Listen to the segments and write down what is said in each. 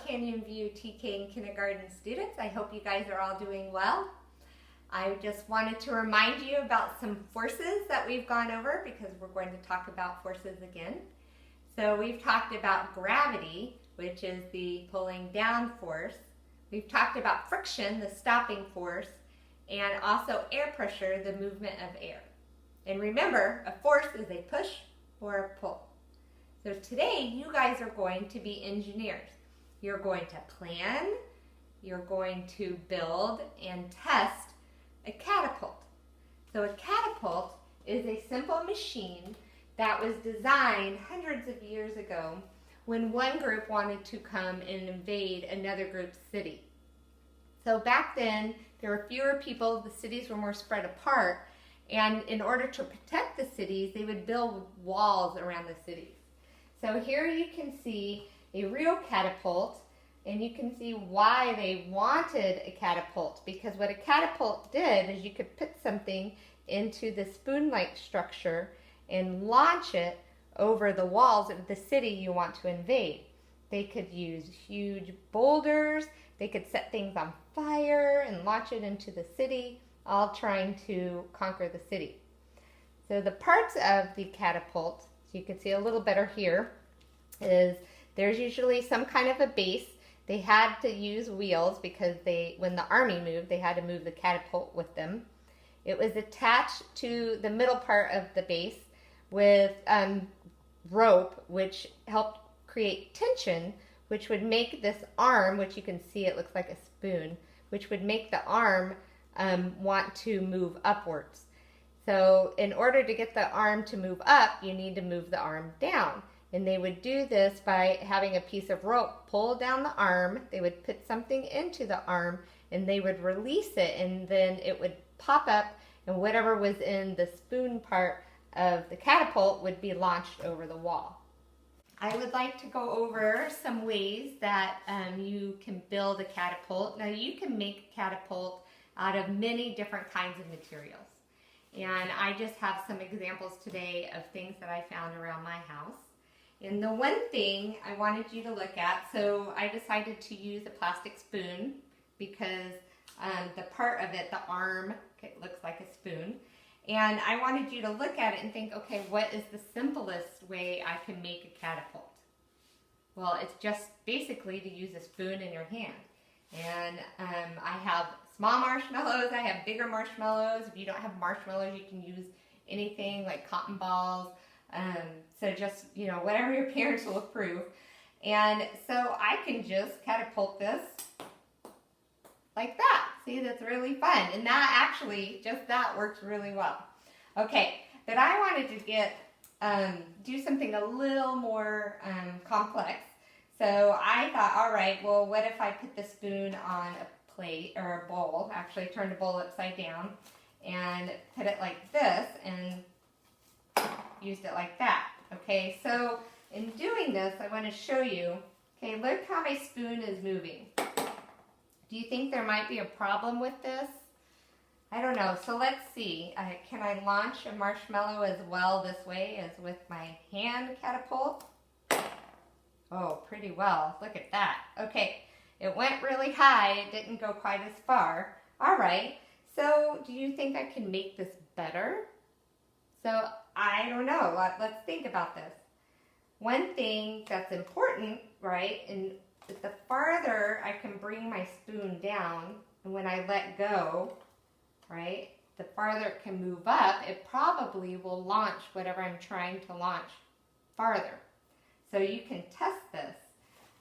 Canyon View TK and kindergarten students. I hope you guys are all doing well. I just wanted to remind you about some forces that we've gone over because we're going to talk about forces again. So we've talked about gravity, which is the pulling down force. We've talked about friction, the stopping force, and also air pressure, the movement of air. And remember, a force is a push or a pull. So today you guys are going to be engineers. You're going to plan, you're going to build and test a catapult. So a catapult is a simple machine that was designed hundreds of years ago when one group wanted to come and invade another group's city. So back then there were fewer people, the cities were more spread apart, and in order to protect the cities they would build walls around the cities. So here you can see a real catapult, and you can see why they wanted a catapult, because what a catapult did is you could put something into the spoon-like structure and launch it over the walls of the city you want to invade. They could use huge boulders, they could set things on fire and launch it into the city, all trying to conquer the city. So the parts of the catapult, so you can see a little better here, is there's usually some kind of a base. They had to use wheels because when the army moved, they had to move the catapult with them. It was attached to the middle part of the base with rope, which helped create tension, which would make this arm, which you can see it looks like a spoon, which would make the arm want to move upwards. So in order to get the arm to move up, you need to move the arm down. And they would do this by having a piece of rope pull down the arm. They would put something into the arm and they would release it, and then it would pop up, and whatever was in the spoon part of the catapult would be launched over the wall. I would like to go over some ways that you can build a catapult. Now you can make a catapult out of many different kinds of materials. And I just have some examples today of things that I found around my house. And the one thing I wanted you to look at, so I decided to use a plastic spoon because the part of it, the arm, it looks like a spoon. And I wanted you to look at it and think, okay, what is the simplest way I can make a catapult? Well, it's just basically to use a spoon in your hand. And I have small marshmallows, I have bigger marshmallows. If you don't have marshmallows, you can use anything like cotton balls. So just, whatever your parents will approve. And so I can just catapult this like that. See, that's really fun. And that actually, just that works really well. Okay, but I wanted to do something a little more complex. So I thought, all right, well, what if I put the spoon on a plate or a bowl, actually turn the bowl upside down and put it like this and used it like that. Okay, so in doing this, I want to show you, okay, look how my spoon is moving. Do you think there might be a problem with this? I don't know, so let's see. Can I launch a marshmallow as well this way as with my hand catapult? Oh, pretty well. Look at that. Okay, it went really high. It didn't go quite as far. All right, so do you think I can make this better? So I don't know. Let's think about this. One thing that's important, right, and the farther I can bring my spoon down, and when I let go, right, the farther it can move up, it probably will launch whatever I'm trying to launch farther. So you can test this.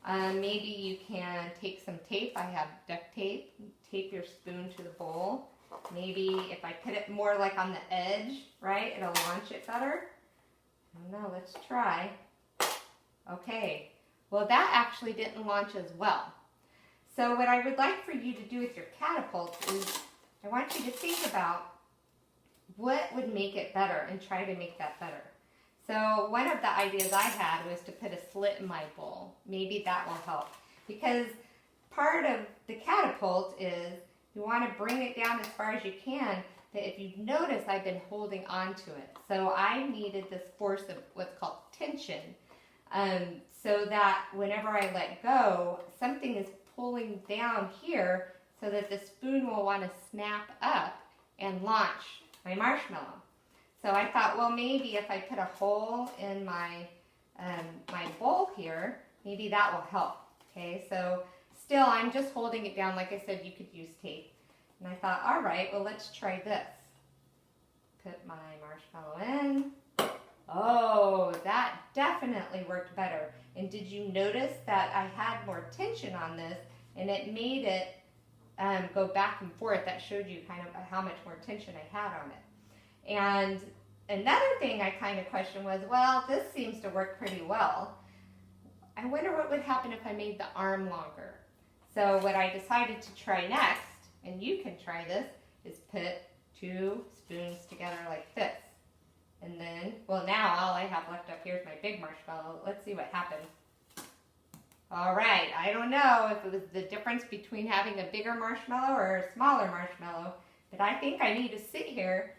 Maybe you can take some tape. I have duct tape. Tape your spoon to the bowl. Maybe if I put it more like on the edge, right, it'll launch it better. I don't know, let's try. Okay, well that actually didn't launch as well. So what I would like for you to do with your catapult is I want you to think about what would make it better and try to make that better. So one of the ideas I had was to put a slit in my bowl. Maybe that will help, because part of the catapult is you want to bring it down as far as you can, but if you notice, I've been holding on to it. So I needed this force of what's called tension so that whenever I let go, something is pulling down here so that the spoon will want to snap up and launch my marshmallow. So I thought, well, maybe if I put a hole in my bowl here, maybe that will help. Okay, so still I'm just holding it down. Like I said, you could use tape. And I thought, all right, well, let's try this. Put my marshmallow in. Oh, that definitely worked better. And did you notice that I had more tension on this and it made it go back and forth? That showed you kind of how much more tension I had on it. And another thing I kind of questioned was, well, this seems to work pretty well. I wonder what would happen if I made the arm longer. So what I decided to try next, and you can try this, is put 2 spoons together like this. And then, well, now all I have left up here is my big marshmallow. Let's see what happens. All right, I don't know if it was the difference between having a bigger marshmallow or a smaller marshmallow, but I think I need to sit here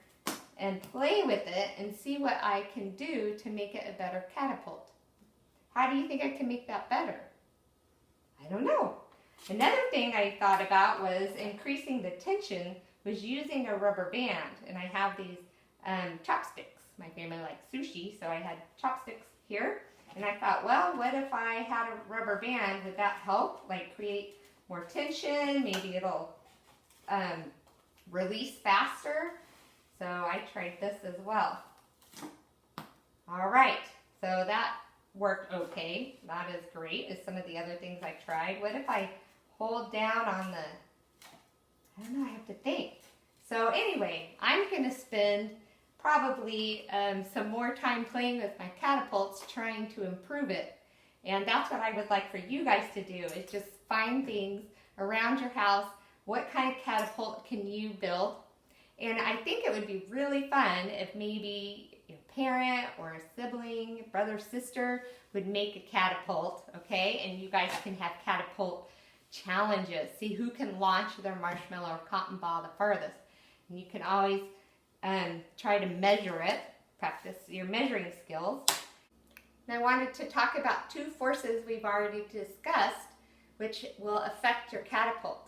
and play with it and see what I can do to make it a better catapult. How do you think I can make that better? I don't know. Another thing I thought about was increasing the tension was using a rubber band. And I have these chopsticks. My family likes sushi, so I had chopsticks here. And I thought, well, what if I had a rubber band? Would that help, like create more tension? Maybe it'll release faster. So I tried this as well. All right, so that worked okay. Not as great as some of the other things I tried. What if I hold down on the, I don't know, I have to think. So anyway, I'm going to spend probably some more time playing with my catapults, trying to improve it. And that's what I would like for you guys to do, is just find things around your house. What kind of catapult can you build? And I think it would be really fun if maybe your parent or a sibling, brother, sister would make a catapult, okay? And you guys can have catapult challenges. See who can launch their marshmallow or cotton ball the furthest. And you can always try to measure it, practice your measuring skills. And I wanted to talk about 2 forces we've already discussed which will affect your catapult.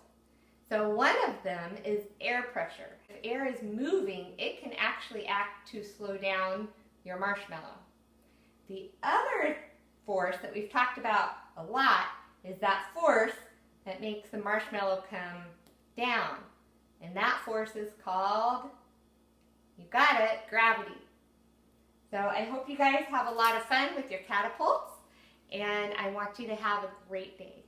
So one of them is air pressure. If air is moving, it can actually act to slow down your marshmallow. The other force that we've talked about a lot is that force that makes the marshmallow come down. And that force is called, you got it, gravity. So I hope you guys have a lot of fun with your catapults, and I want you to have a great day.